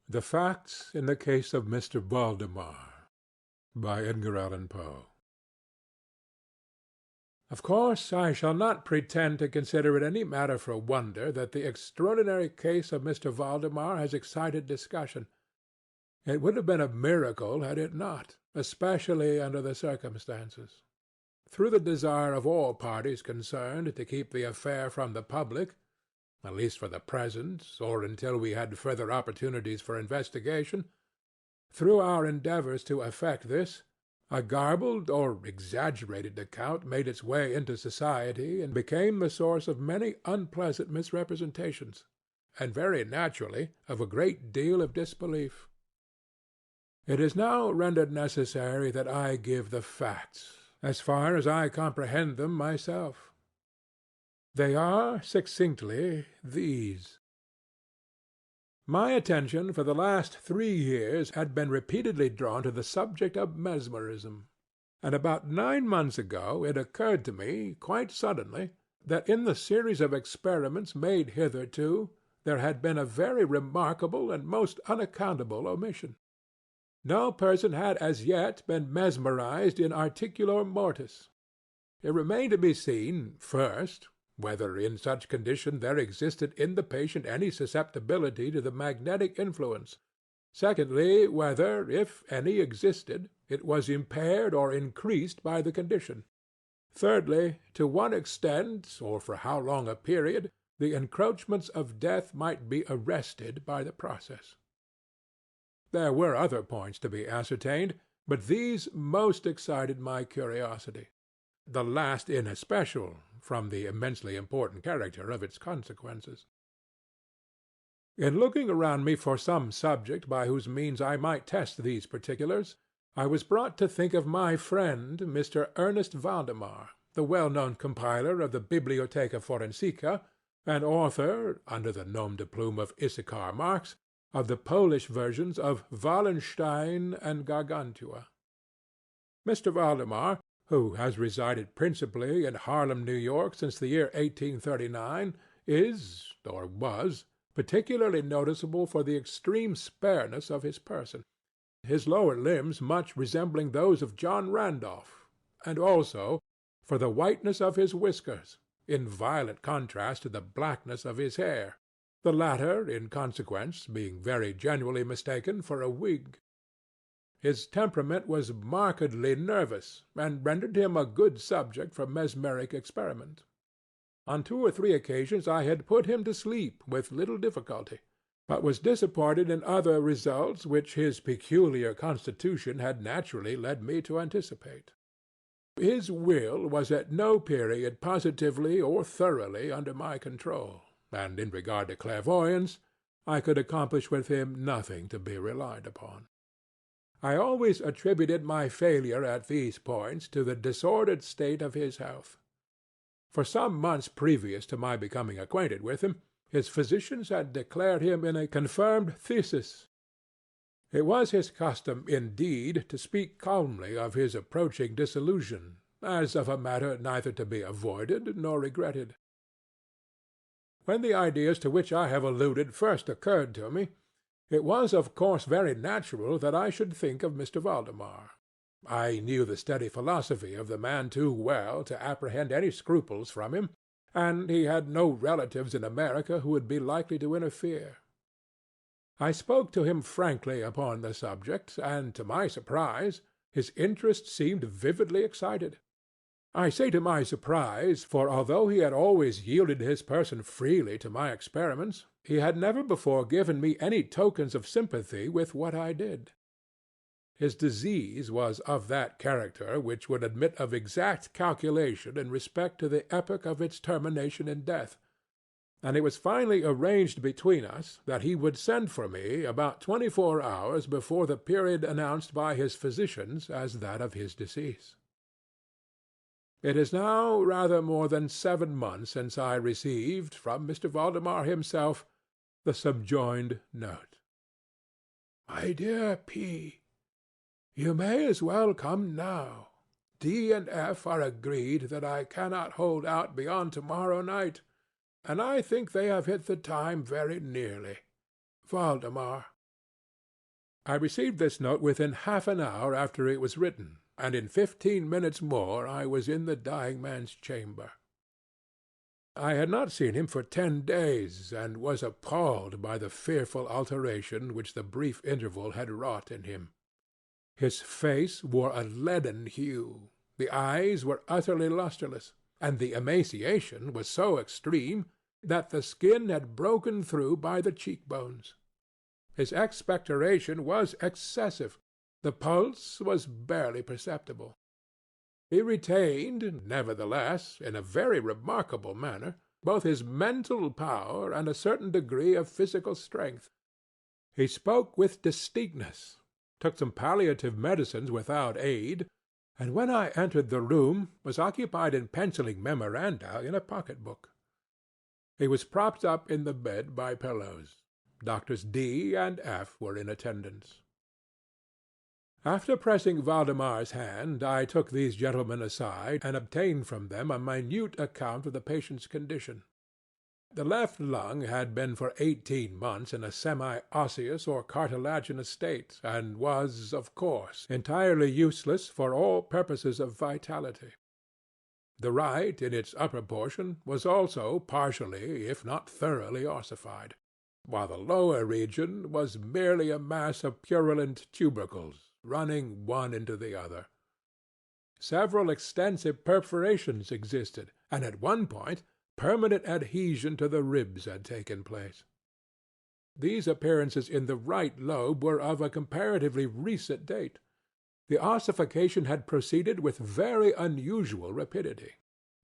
The Facts in the Case of Mr. Valdemar by Edgar Allan Poe. Of course, I shall not pretend to consider it any matter for wonder that the extraordinary case of Mr. Valdemar has excited discussion. It would have been a miracle had it not, especially under the circumstances. Through the desire of all parties concerned to keep the affair from the public, at least for the present, or until we had further opportunities for investigation, through our endeavors to effect this, a garbled or exaggerated account made its way into society and became the source of many unpleasant misrepresentations, and very naturally of a great deal of disbelief. It is now rendered necessary that I give the facts, as far as I comprehend them myself. They are, succinctly, these. My attention for the last 3 years had been repeatedly drawn to the subject of mesmerism, and about 9 months ago it occurred to me, quite suddenly, that in the series of experiments made hitherto there had been a very remarkable and most unaccountable omission. No person had as yet been mesmerized in articulo mortis. It remained to be seen, first, whether in such condition there existed in the patient any susceptibility to the magnetic influence; secondly, whether, if any existed, it was impaired or increased by the condition; thirdly, to what extent, or for how long a period, the encroachments of death might be arrested by the process. There were other points to be ascertained, but these most excited my curiosity, the last in especial, from the immensely important character of its consequences. In looking around me for some subject by whose means I might test these particulars, I was brought to think of my friend Mr. Ernest Valdemar, the well-known compiler of the Bibliotheca Forensica, and author, under the nom de plume of Issachar Marx, of the Polish versions of Wallenstein and Gargantua. Mr. Valdemar, who has resided principally in Harlem, New York, since the year 1839, is, or was, particularly noticeable for the extreme spareness of his person, his lower limbs much resembling those of John Randolph, and also for the whiteness of his whiskers, in violent contrast to the blackness of his hair, the latter, in consequence, being very generally mistaken for a wig. His temperament was markedly nervous, and rendered him a good subject for mesmeric experiment. On 2 or 3 occasions I had put him to sleep with little difficulty, but was disappointed in other results which his peculiar constitution had naturally led me to anticipate. His will was at no period positively or thoroughly under my control, and in regard to clairvoyance, I could accomplish with him nothing to be relied upon. I always attributed my failure at these points to the disordered state of his health. For some months previous to my becoming acquainted with him, his physicians had declared him in a confirmed phthisis. It was his custom, indeed, to speak calmly of his approaching dissolution, as of a matter neither to be avoided nor regretted. When the ideas to which I have alluded first occurred to me, it was of course very natural that I should think of Mr. Valdemar. I knew the steady philosophy of the man too well to apprehend any scruples from him, and he had no relatives in America who would be likely to interfere. I spoke to him frankly upon the subject, and, to my surprise, his interest seemed vividly excited. I say to my surprise, for although he had always yielded his person freely to my experiments, he had never before given me any tokens of sympathy with what I did. His disease was of that character which would admit of exact calculation in respect to the epoch of its termination in death, and it was finally arranged between us that he would send for me about 24 hours before the period announced by his physicians as that of his decease. It is now rather more than 7 months since I received, from Mr. Valdemar himself, the subjoined note. My dear P., you may as well come now. D and F are agreed that I cannot hold out beyond to-morrow night. and I think they have hit the time very nearly. Valdemar. I received this note within half an hour after it was written, and in 15 minutes more I was in the dying man's chamber. I had not seen him for 10 days, and was appalled by the fearful alteration which the brief interval had wrought in him. His face wore a leaden hue, the eyes were utterly lustreless, and the emaciation was so extreme that the skin had broken through by the cheek-bones. His expectoration was excessive. The pulse was barely perceptible. He retained, nevertheless, in a very remarkable manner, both his mental power and a certain degree of physical strength. He spoke with distinctness, took some palliative medicines without aid, and when I entered the room was occupied in penciling memoranda in a pocket-book. He was propped up in the bed by pillows. Doctors D and F were in attendance. After pressing Valdemar's hand, I took these gentlemen aside and obtained from them a minute account of the patient's condition. The left lung had been for 18 months in a semi-osseous or cartilaginous state, and was, of course, entirely useless for all purposes of vitality. The right, in its upper portion, was also partially, if not thoroughly, ossified, while the lower region was merely a mass of purulent tubercles, running one into the other. Several extensive perforations existed, and at one point permanent adhesion to the ribs had taken place. These appearances in the right lobe were of a comparatively recent date. The ossification had proceeded with very unusual rapidity.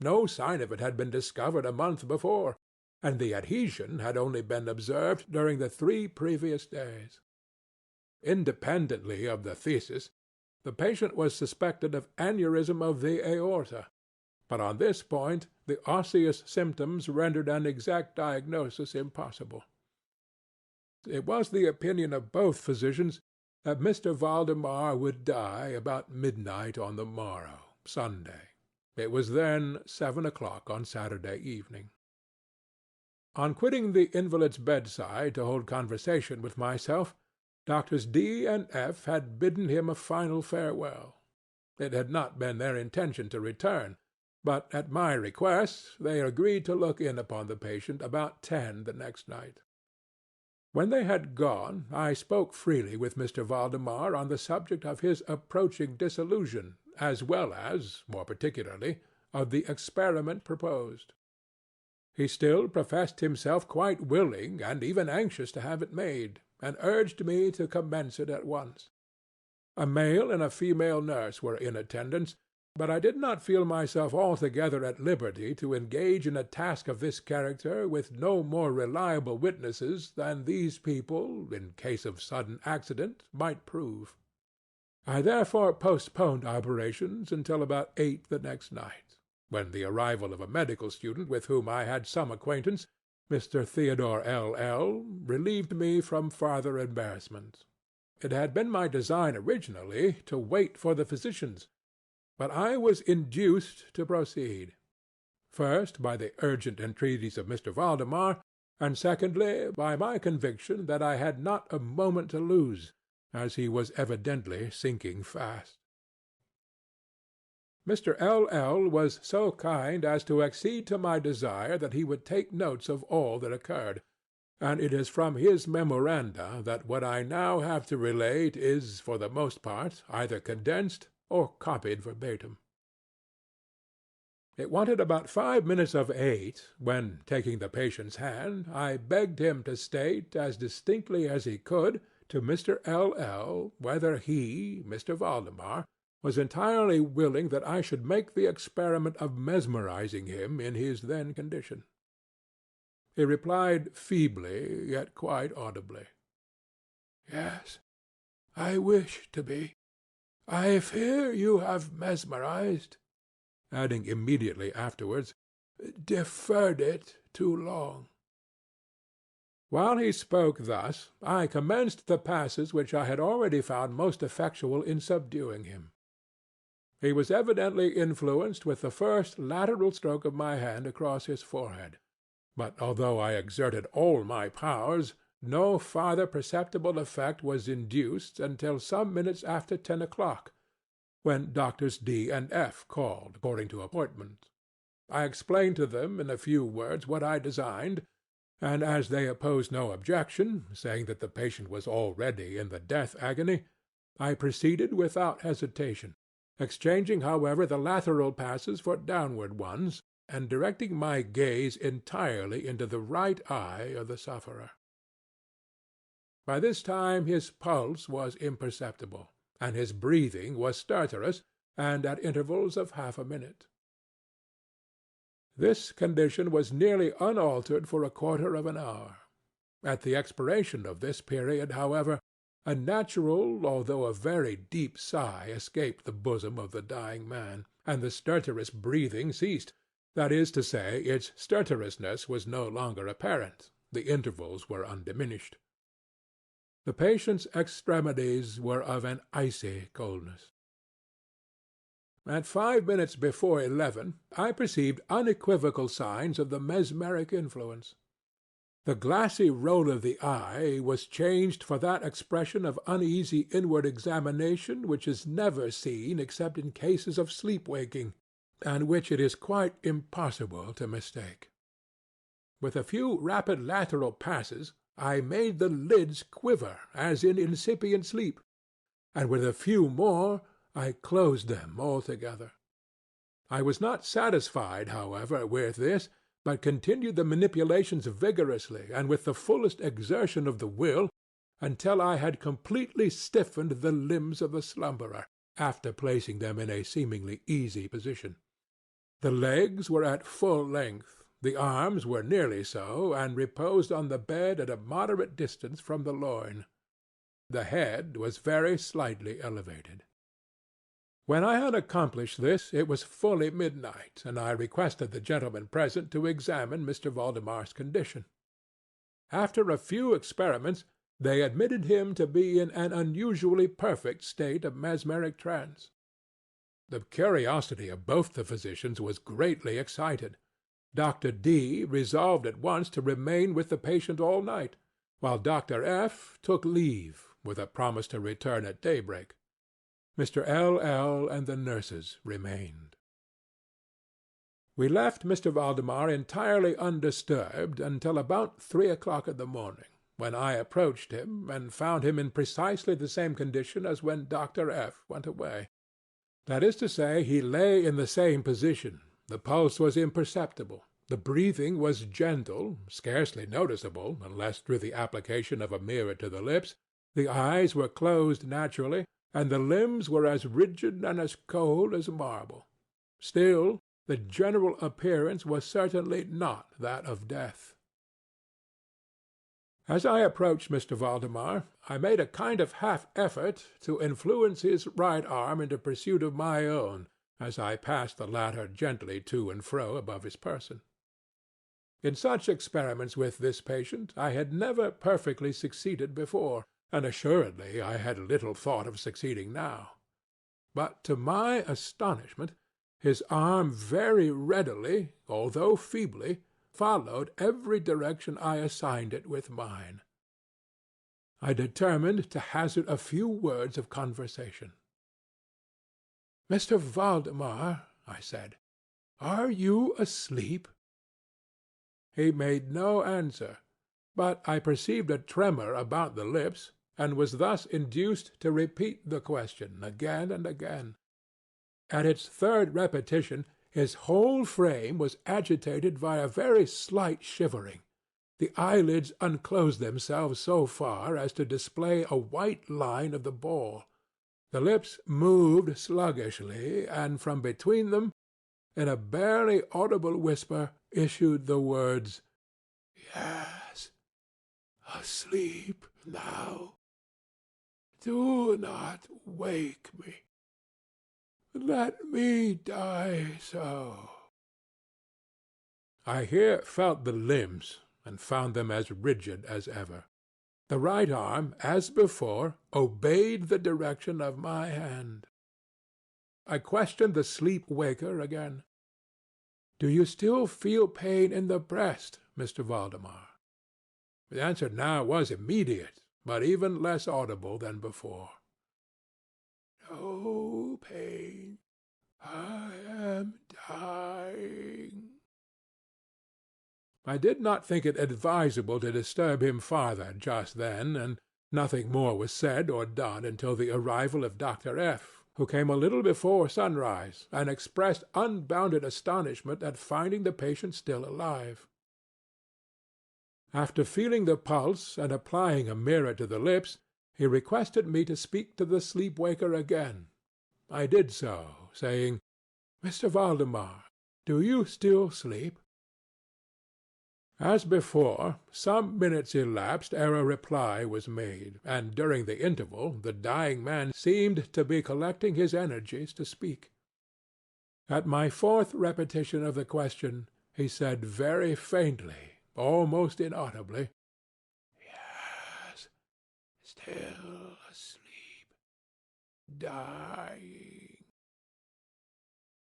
No sign of it had been discovered a month before, and the adhesion had only been observed during the 3 previous days. Independently of the thesis, the patient was suspected of aneurism of the aorta, but on this point the osseous symptoms rendered an exact diagnosis impossible. It was the opinion of both physicians that Mr. Valdemar would die about midnight on the morrow, Sunday. It was then 7 o'clock on Saturday evening. On quitting the invalid's bedside to hold conversation with myself, Doctors D and F had bidden him a final farewell. It had not been their intention to return, but at my request they agreed to look in upon the patient about 10 the next night. When they had gone, I spoke freely with Mr. Valdemar on the subject of his approaching dissolution, as well as, more particularly, of the experiment proposed. He still professed himself quite willing and even anxious to have it made, and urged me to commence it at once. A male and a female nurse were in attendance, but I did not feel myself altogether at liberty to engage in a task of this character with no more reliable witnesses than these people, in case of sudden accident, might prove. I therefore postponed operations until about 8 the next night, when the arrival of a medical student with whom I had some acquaintance, Mr. Theodore L.L., relieved me from farther embarrassment. It had been my design originally to wait for the physicians, but I was induced to proceed, first by the urgent entreaties of Mr. Valdemar, and secondly by my conviction that I had not a moment to lose, as he was evidently sinking fast. Mr. L.L. was so kind as to accede to my desire that he would take notes of all that occurred, and it is from his memoranda that what I now have to relate is, for the most part, either condensed or copied verbatim. It wanted about 5 minutes of 8 when, taking the patient's hand, I begged him to state, as distinctly as he could, to Mr. L.L. whether he, Mr. Valdemar, was entirely willing that I should make the experiment of mesmerizing him in his then condition. He replied feebly, yet quite audibly, "Yes, I wish to be. I fear you have mesmerized," adding immediately afterwards, "deferred it too long." While he spoke thus, I commenced the passes which I had already found most effectual in subduing him. He was evidently influenced with the first lateral stroke of my hand across his forehead, but although I exerted all my powers, no farther perceptible effect was induced until some minutes after 10 o'clock, when Doctors D and F called, according to appointment. I explained to them in a few words what I designed, and as they opposed no objection, saying that the patient was already in the death agony, I proceeded without hesitation, exchanging, however, the lateral passes for downward ones, and directing my gaze entirely into the right eye of the sufferer. By this time his pulse was imperceptible, and his breathing was stertorous and at intervals of half a minute. This condition was nearly unaltered for a quarter of an hour. At the expiration of this period, however, a natural, although a very deep sigh escaped the bosom of the dying man, and the stertorous breathing ceased. That is to say, its stertorousness was no longer apparent, the intervals were undiminished. The patient's extremities were of an icy coldness. At 5 minutes before 11, I perceived unequivocal signs of the mesmeric influence. The glassy roll of the eye was changed for that expression of uneasy inward examination which is never seen except in cases of sleep-waking, and which it is quite impossible to mistake. With a few rapid lateral passes, I made the lids quiver as in incipient sleep, and with a few more I closed them altogether. I was not satisfied, however, with this, but continued the manipulations vigorously and with the fullest exertion of the will until I had completely stiffened the limbs of the slumberer, after placing them in a seemingly easy position. The legs were at full length, the arms were nearly so, and reposed on the bed at a moderate distance from the loin. The head was very slightly elevated. When I had accomplished this it was fully midnight, and I requested the gentlemen present to examine Mr. Valdemar's condition. After a few experiments they admitted him to be in an unusually perfect state of mesmeric trance. The curiosity of both the physicians was greatly excited. Dr. D resolved at once to remain with the patient all night, while Dr. F took leave, with a promise to return at daybreak. Mr. L.L. and the nurses remained. We left Mr. Valdemar entirely undisturbed until about 3 o'clock in the morning, when I approached him and found him in precisely the same condition as when Dr. F went away. That is to say, he lay in the same position, the pulse was imperceptible, the breathing was gentle, scarcely noticeable unless through the application of a mirror to the lips, the eyes were closed naturally, and the limbs were as rigid and as cold as marble. Still, the general appearance was certainly not that of death. As I approached Mr. Valdemar, I made a kind of half-effort to influence his right arm into pursuit of my own, as I passed the latter gently to and fro above his person. In such experiments with this patient I had never perfectly succeeded before, and assuredly I had little thought of succeeding now. But to my astonishment, his arm very readily, although feebly, followed every direction I assigned it with mine. I determined to hazard a few words of conversation. "Mr. Valdemar," I said, "are you asleep?" He made no answer, but I perceived a tremor about the lips, and was thus induced to repeat the question again and again. At its third repetition his whole frame was agitated by a very slight shivering. The eyelids unclosed themselves so far as to display a white line of the ball. The lips moved sluggishly, and from between them, in a barely audible whisper, issued the words, "Yes, asleep now. Do not wake me. Let me die so." I here felt the limbs, and found them as rigid as ever. The right arm, as before, obeyed the direction of my hand. I questioned the sleep-waker again. "Do you still feel pain in the breast, Mr. Valdemar?" The answer now was immediate, but even less audible than before. "No pain. I am dying." I did not think it advisable to disturb him farther just then, and nothing more was said or done until the arrival of Dr. F., who came a little before sunrise, and expressed unbounded astonishment at finding the patient still alive. After feeling the pulse and applying a mirror to the lips, he requested me to speak to the sleep-waker again. I did so, saying, "Mr. Valdemar, do you still sleep?" As before, some minutes elapsed ere a reply was made, and during the interval the dying man seemed to be collecting his energies to speak. At my fourth repetition of the question, he said very faintly, almost inaudibly, "Yes, still asleep, dying."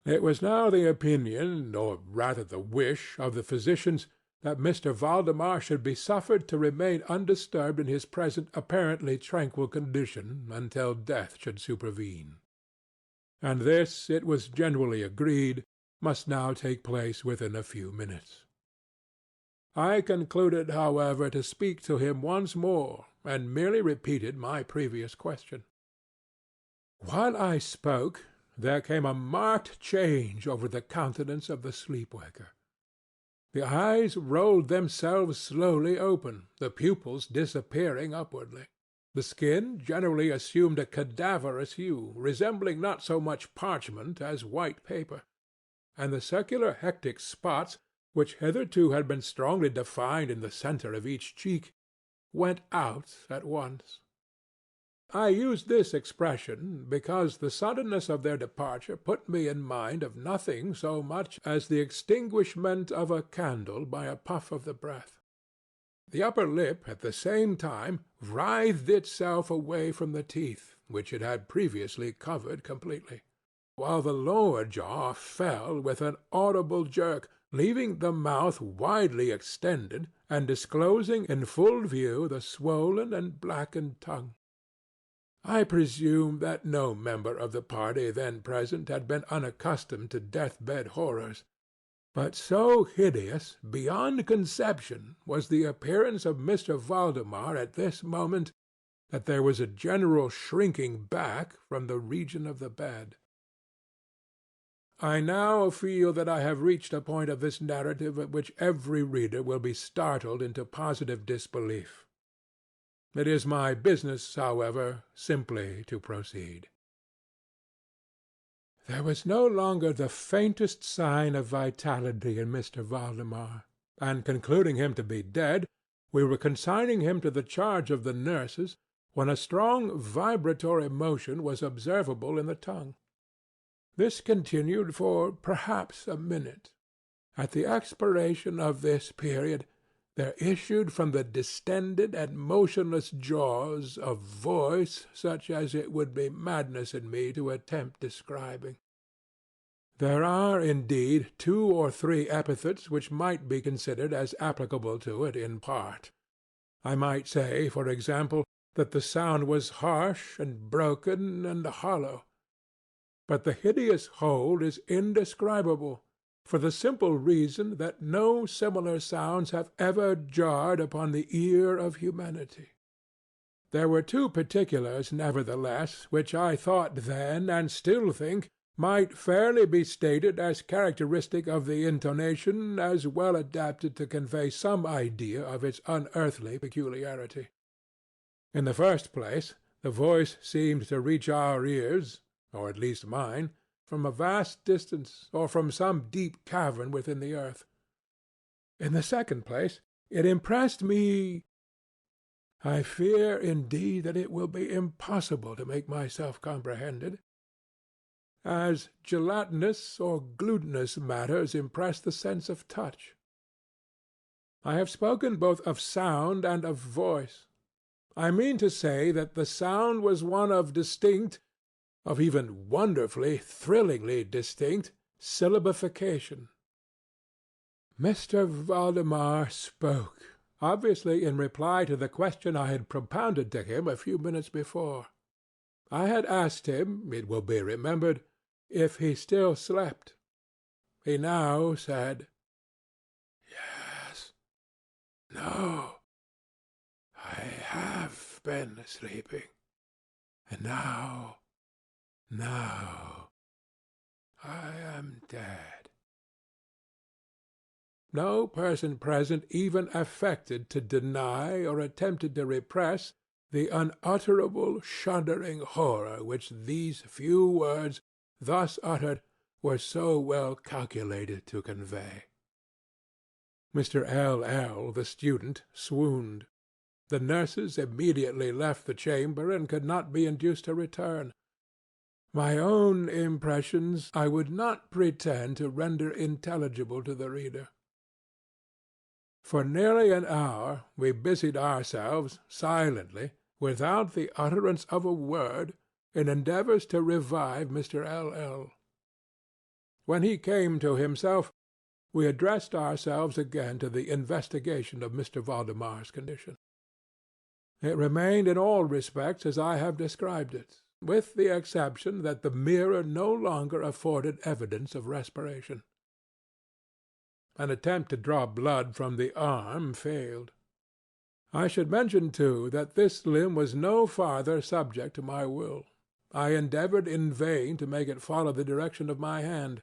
It was now the opinion, or rather the wish, of the physicians that Mr. Valdemar should be suffered to remain undisturbed in his present apparently tranquil condition until death should supervene. And this, it was generally agreed, must now take place within a few minutes. I concluded, however, to speak to him once more, and merely repeated my previous question. While I spoke, there came a marked change over the countenance of the sleep-waker. The eyes rolled themselves slowly open, the pupils disappearing upwardly. The skin generally assumed a cadaverous hue, resembling not so much parchment as white paper, and the circular hectic spots, which hitherto had been strongly defined in the centre of each cheek, went out at once. I use this expression because the suddenness of their departure put me in mind of nothing so much as the extinguishment of a candle by a puff of the breath. The upper lip at the same time writhed itself away from the teeth, which it had previously covered completely, while the lower jaw fell with an audible jerk, leaving the mouth widely extended and disclosing in full view the swollen and blackened tongue. I presume that no member of the party then present had been unaccustomed to death-bed horrors, but so hideous beyond conception was the appearance of Mr. Valdemar at this moment that there was a general shrinking back from the region of the bed. I now feel that I have reached a point of this narrative at which every reader will be startled into positive disbelief. It is my business, however, simply to proceed. There was no longer the faintest sign of vitality in Mr. Valdemar, and concluding him to be dead, we were consigning him to the charge of the nurses, when a strong vibratory motion was observable in the tongue. This continued for perhaps a minute. At the expiration of this period, there issued from the distended and motionless jaws a voice such as it would be madness in me to attempt describing. There are, indeed, 2 or 3 epithets which might be considered as applicable to it in part. I might say, for example, that the sound was harsh and broken and hollow. But the hideous whole is indescribable, for the simple reason that no similar sounds have ever jarred upon the ear of humanity. There were 2 particulars, nevertheless, which I thought then, and still think, might fairly be stated as characteristic of the intonation, as well adapted to convey some idea of its unearthly peculiarity. In the first place, the voice seemed to reach our ears, or at least mine, from a vast distance, or from some deep cavern within the earth. In the second place, it impressed me— I fear, indeed, that it will be impossible to make myself comprehended— as gelatinous or glutinous matters impress the sense of touch. I have spoken both of sound and of voice. I mean to say that the sound was one of distinct, of even wonderfully, thrillingly distinct, syllabification. Mr. Valdemar spoke, obviously in reply to the question I had propounded to him a few minutes before. I had asked him, it will be remembered, if he still slept. He now said, "Yes. No. I have been sleeping. And now I am dead." No person present even affected to deny or attempted to repress the unutterable, shuddering horror which these few words, thus uttered, were so well calculated to convey. Mr. L.L., the student, swooned. The nurses immediately left the chamber and could not be induced to return. My own impressions I would not pretend to render intelligible to the reader. For nearly an hour we busied ourselves silently, without the utterance of a word, in endeavors to revive Mr. L.L. When he came to himself, we addressed ourselves again to the investigation of Mr. Valdemar's condition. It remained in all respects as I have described it, with the exception that the mirror no longer afforded evidence of respiration. An attempt to draw blood from the arm failed. I should mention, too, that this limb was no farther subject to my will. I endeavored in vain to make it follow the direction of my hand.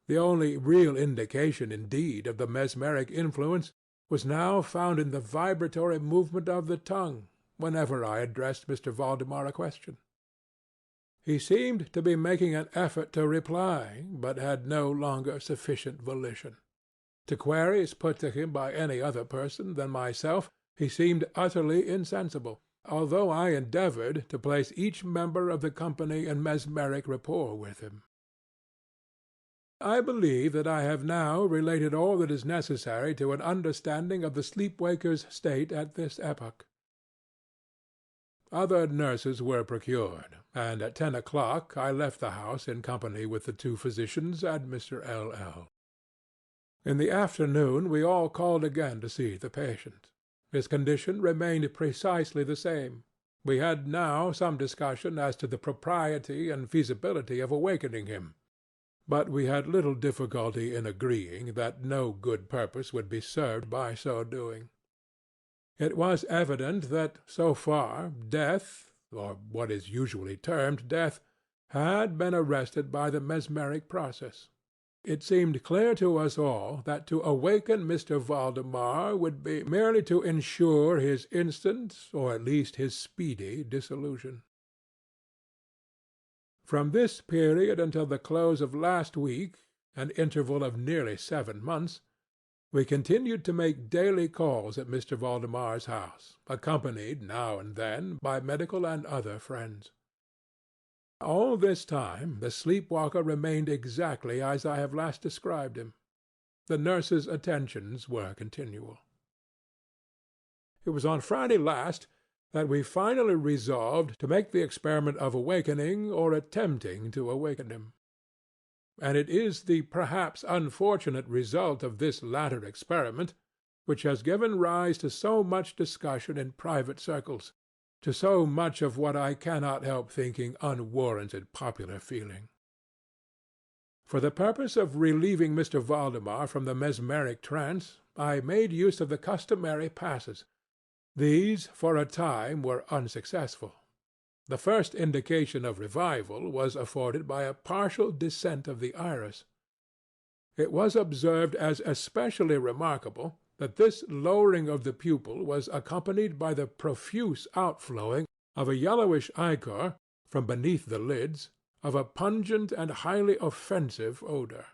The only real indication, indeed, of the mesmeric influence was now found in the vibratory movement of the tongue, whenever I addressed Mr. Valdemar a question. He seemed to be making an effort to reply, but had no longer sufficient volition. To queries put to him by any other person than myself he seemed utterly insensible, although I endeavored to place each member of the company in mesmeric rapport with him. I believe that I have now related all that is necessary to an understanding of the sleep-waker's state at this epoch. Other nurses were procured, and at 10 o'clock I left the house in company with the two physicians and Mr. L.L. In the afternoon we all called again to see the patient. His condition remained precisely the same. We had now some discussion as to the propriety and feasibility of awakening him, but we had little difficulty in agreeing that no good purpose would be served by so doing. It was evident that, so far, death, or what is usually termed death, had been arrested by the mesmeric process. It seemed clear to us all that to awaken Mr. Valdemar would be merely to ensure his instant, or at least his speedy, dissolution. From this period until the close of last week, an interval of nearly 7 months, we continued to make daily calls at Mr. Valdemar's house, accompanied now and then by medical and other friends. All this time the sleep-walker remained exactly as I have last described him. The nurse's attentions were continual. It was on Friday last that we finally resolved to make the experiment of awakening or attempting to awaken him. And it is the perhaps unfortunate result of this latter experiment which has given rise to so much discussion in private circles, to so much of what I cannot help thinking unwarranted popular feeling. For the purpose of relieving Mr. Valdemar from the mesmeric trance, I made use of the customary passes. These, for a time, were unsuccessful. The first indication of revival was afforded by a partial descent of the iris. It was observed as especially remarkable that this lowering of the pupil was accompanied by the profuse outflowing of a yellowish ichor from beneath the lids, of a pungent and highly offensive odor.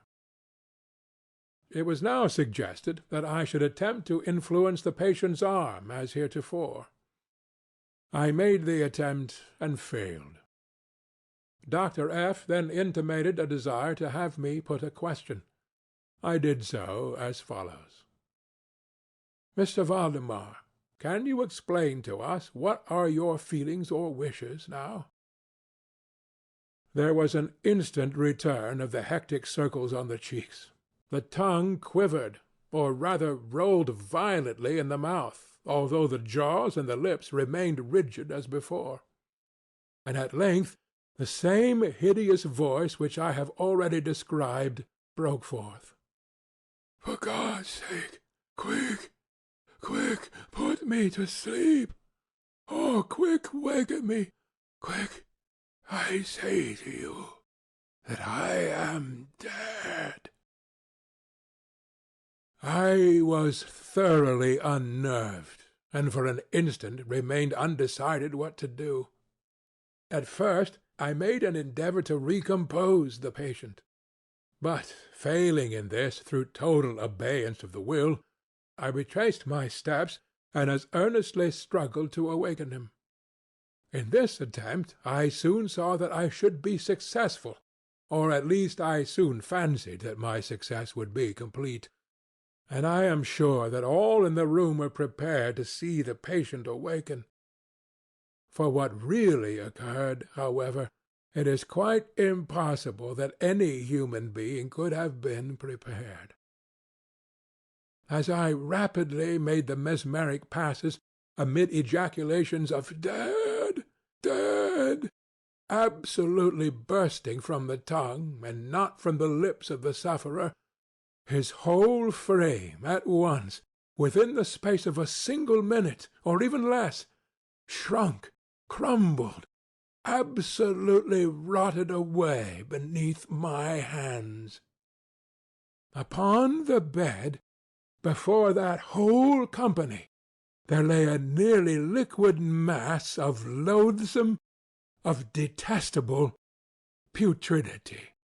It was now suggested that I should attempt to influence the patient's arm as heretofore. I made the attempt and failed. Dr. F. then intimated a desire to have me put a question. I did so as follows. Mr. Valdemar, can you explain to us what are your feelings or wishes now? There was an instant return of the hectic circles on the cheeks. The tongue quivered, or rather rolled violently in the mouth, although the jaws and the lips remained rigid as before. And at length the same hideous voice which I have already described broke forth. "For God's sake, quick, quick, put me to sleep! Oh, quick, waken me! Quick, I say to you that I am dead." I was thoroughly unnerved, and for an instant remained undecided what to do. At first I made an endeavor to recompose the patient, but failing in this through total abeyance of the will, I retraced my steps and as earnestly struggled to awaken him. In this attempt I soon saw that I should be successful, or at least I soon fancied that my success would be complete, and I am sure that all in the room were prepared to see the patient awaken. For what really occurred, however, it is quite impossible that any human being could have been prepared. As I rapidly made the mesmeric passes, amid ejaculations of "Dead! Dead!" absolutely bursting from the tongue, and not from the lips of the sufferer, his whole frame at once, within the space of a single minute, or even less, shrunk, crumbled, absolutely rotted away beneath my hands. Upon the bed, before that whole company, there lay a nearly liquid mass of loathsome, of detestable putridity.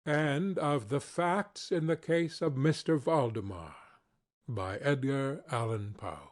End of The Facts in the Case of Mr. Valdemar, by Edgar Allan Poe.